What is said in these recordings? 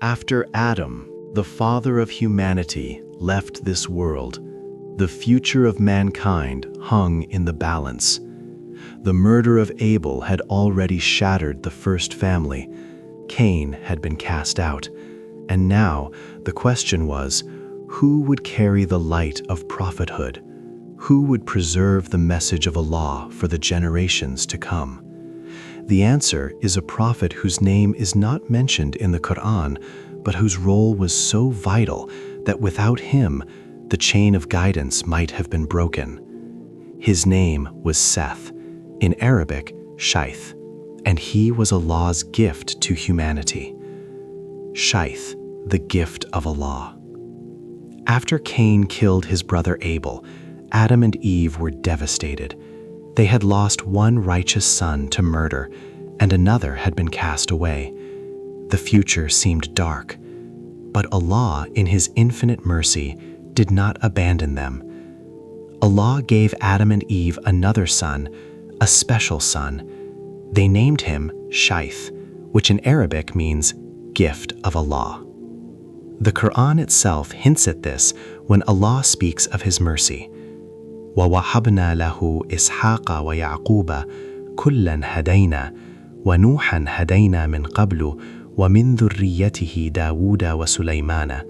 After Adam, the father of humanity, left this world, the future of mankind hung in the balance. The murder of Abel had already shattered the first family. Cain had been cast out. And now the question was, who would carry the light of prophethood? Who would preserve the message of Allah for the generations to come? The answer is a prophet whose name is not mentioned in the Qur'an, but whose role was so vital that without him, the chain of guidance might have been broken. His name was Seth, in Arabic, Sheeth, and he was Allah's gift to humanity. Sheeth, the gift of Allah. After Cain killed his brother Abel, Adam and Eve were devastated. They had lost one righteous son to murder, and another had been cast away. The future seemed dark, but Allah, in His infinite mercy, did not abandon them. Allah gave Adam and Eve another son, a special son. They named him Sheeth, which in Arabic means gift of Allah. The Qur'an itself hints at this when Allah speaks of His mercy. وَوَهَبْنَا لَهُ إِسْحَاقَ وَيَعْقُوبَ كُلًّا هَدَيْنَا وَنُوحًا هَدَيْنَا مِنْ قَبْلُ وَمِنْ ذُرِّيَّتِهِ دَاوُودَ وَسُلَيْمَانَ.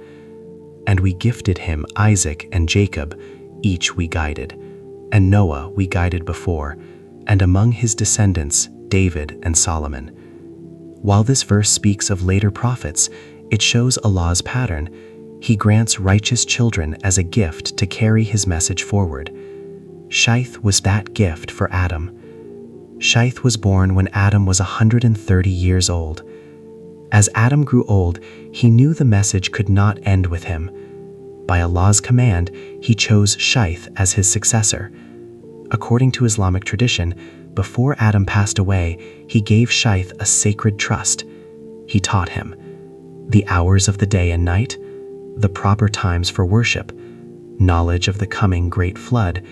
And we gifted him Isaac and Jacob, each we guided. And Noah we guided before, and among his descendants David and Solomon. While this verse speaks of later prophets, it shows Allah's pattern. He grants righteous children as a gift to carry His message forward. Sheeth was that gift for Adam. Sheeth was born when Adam was 130 years old. As Adam grew old, he knew the message could not end with him. By Allah's command, He chose Sheeth as his successor. According to Islamic tradition, before Adam passed away, He gave Sheeth a sacred trust. He taught him the hours of the day and night, the proper times for worship, knowledge of the coming great flood,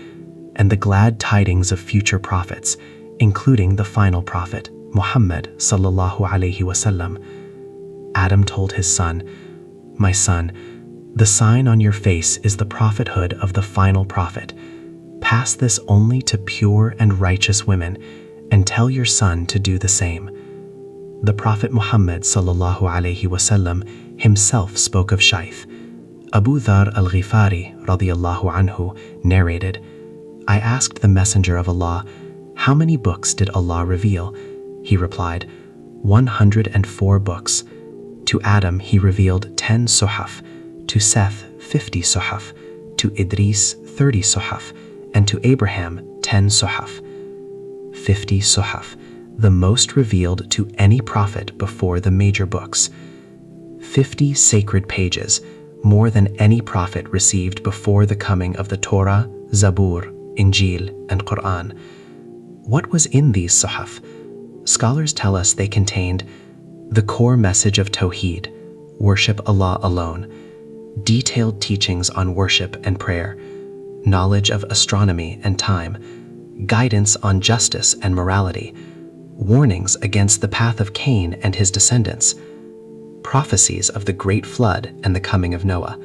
and the glad tidings of future prophets, including the final prophet, Muhammad sallallahu alaihi wasallam. Adam told his son, "My son, the sign on your face is the prophethood of the final prophet. Pass this only to pure and righteous women, and tell your son to do the same." The Prophet Muhammad sallallahu alaihi wasallam himself spoke of Sheeth. Abu Dhar al-Ghifari radiyallahu anhu narrated, "I asked the Messenger of Allah, 'How many books did Allah reveal?' He replied, 104 books. To Adam He revealed 10 Suhuf, to Seth 50 Suhuf, to Idris 30 Suhuf, and to Abraham 10 Suhuf. 50 Suhuf, the most revealed to any prophet before the major books. 50 sacred pages, more than any prophet received before the coming of the Torah, Zabur, Injil, and Qur'an. What was in these Suhuf? Scholars tell us they contained the core message of Tawheed, worship Allah alone, detailed teachings on worship and prayer, knowledge of astronomy and time, guidance on justice and morality, warnings against the path of Cain and his descendants, prophecies of the great flood and the coming of Noah.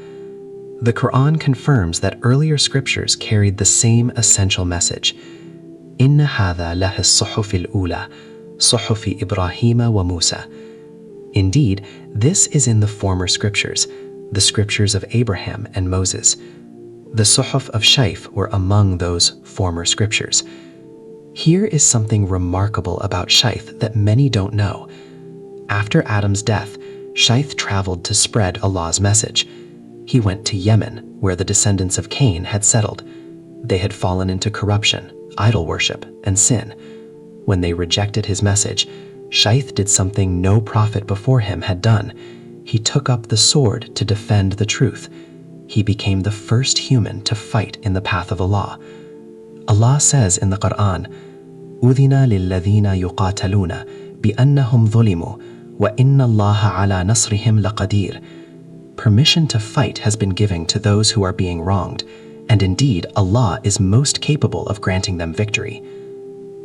The Qur'an confirms that earlier scriptures carried the same essential message. Inna hadha lahi as-suhuf al-ula, suhuf Ibrahim wa Musa. Indeed, this is in the former scriptures, the scriptures of Abraham and Moses. The Suhuf of Shayth were among those former scriptures. Here is something remarkable about Sheeth that many don't know. After Adam's death, Sheeth traveled to spread Allah's message. He went to Yemen, where the descendants of Cain had settled. They had fallen into corruption, idol worship, and sin. When they rejected his message, Sheeth did something no prophet before him had done. He took up the sword to defend the truth. He became the first human to fight in the path of Allah. Allah says in the Qur'an, أُذِنَ لِلَّذِينَ يُقَاتَلُونَ بِأَنَّهُمْ ظُلِمُوا وَإِنَّ اللَّهَ عَلَى نَصْرِهِمْ لَقَدِيرٌ. Permission to fight has been given to those who are being wronged, and indeed Allah is most capable of granting them victory.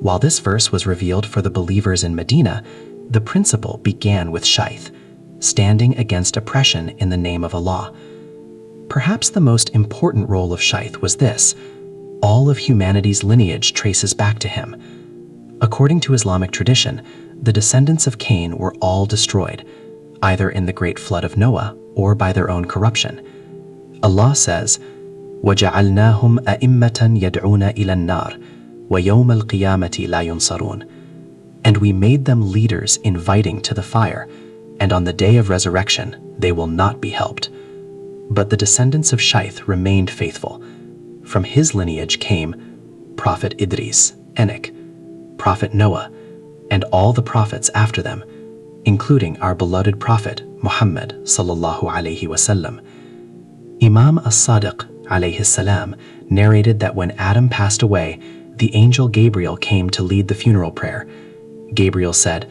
While this verse was revealed for the believers in Medina, the principle began with Sheeth. standing against oppression in the name of Allah. Perhaps the most important role of Sheeth was this: all of humanity's lineage traces back to him. According to Islamic tradition, the descendants of Cain were all destroyed, either in the great flood of Noah or by their own corruption. Allah says, وَجَعَلْنَاهُمْ أَئِمَّةً يَدْعُونَ إِلَى النَّارِ وَيَوْمَ الْقِيَامَةِ لَا يُنصَرُونَ. And we made them leaders inviting to the fire, and on the day of resurrection they will not be helped. But the descendants of Sheeth remained faithful. From his lineage came Prophet Idris, Enoch, Prophet Noah, and all the prophets after them, including our beloved Prophet Muhammad sallallahu alaihi wasallam. Imam as-Sadiq alayhi salam narrated that when Adam passed away, the angel Gabriel came to lead the funeral prayer. Gabriel said,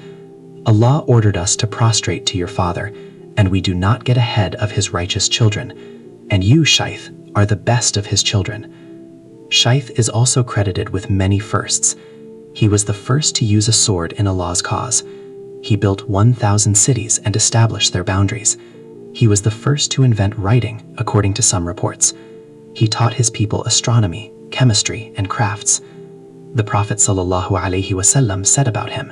"Allah ordered us to prostrate to your father, and we do not get ahead of his righteous children, and you, Sheeth, are the best of his children." Sheeth is also credited with many firsts. He was the first to use a sword in Allah's cause. He built 1,000 cities and established their boundaries. He was the first to invent writing, according to some reports. He taught his people astronomy, chemistry, and crafts. The Prophet ﷺ said about him,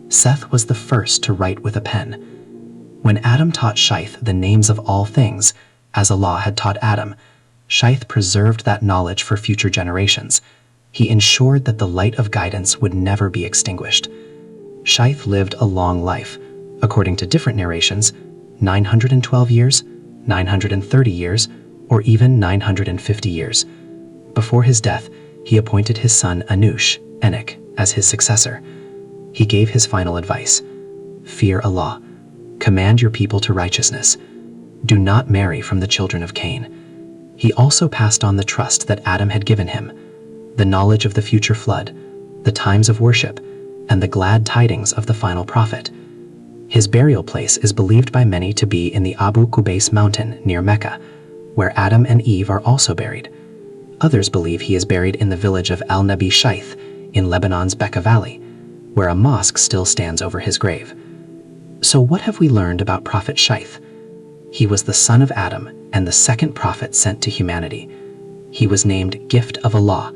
"Seth was the first to write with a pen." When Adam taught Sheeth the names of all things, as Allah had taught Adam, Sheeth preserved that knowledge for future generations. He ensured that the light of guidance would never be extinguished. Sheeth lived a long life, according to different narrations, 912 years, 930 years, or even 950 years. Before his death, he appointed his son Anush, Enoch, as his successor. He gave his final advice: "Fear Allah. Command your people to righteousness. Do not marry from the children of Cain." He also passed on the trust that Adam had given him, the knowledge of the future flood, the times of worship, and the glad tidings of the final prophet. His burial place is believed by many to be in the Abu Qubais mountain near Mecca, where Adam and Eve are also buried. Others believe he is buried in the village of Al-Nabi Sheeth in Lebanon's Bekaa Valley, where a mosque still stands over his grave. So what have we learned about Prophet Sheeth? He was the son of Adam and the second prophet sent to humanity. He was named Gift of Allah,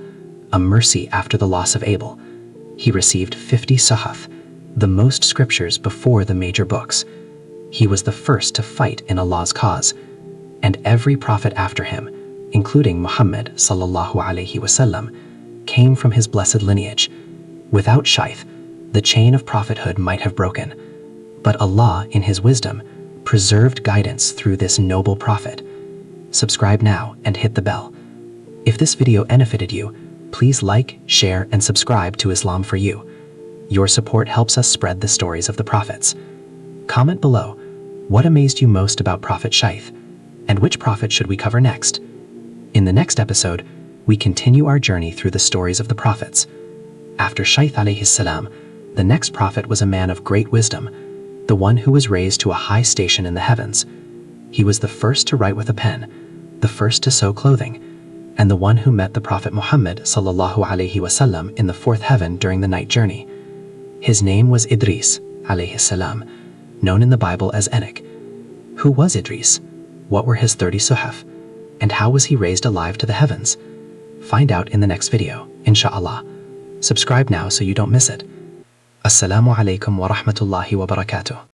a mercy after the loss of Abel. He received 50 Suhuf, the most scriptures before the major books. He was the first to fight in Allah's cause, and every prophet after him, including Muhammad sallallahu alaihi wasallam, came from his blessed lineage. Without Sheeth, the chain of prophethood might have broken, but Allah, in his wisdom, preserved guidance through this noble prophet. Subscribe now and hit the bell. If this video benefited you, please like, share, and subscribe to Islam for You. Your support helps us spread the stories of the prophets. Comment below, what amazed you most about Prophet Sheeth, and which prophet should we cover next? In the next episode, we continue our journey through the stories of the prophets. After Sheeth alayhi salam, the next prophet was a man of great wisdom, the one who was raised to a high station in the heavens. He was the first to write with a pen, the first to sew clothing, and the one who met the Prophet Muhammad sallallahu alaihi wasallam in the fourth heaven during the night journey. His name was Idris alayhi salam, known in the Bible as Enoch. Who was Idris? What were his 30 suhuf? And how was he raised alive to the heavens? Find out in the next video, inshallah. Subscribe now so you don't miss it. Assalamu alaikum wa rahmatullahi wa barakatuh.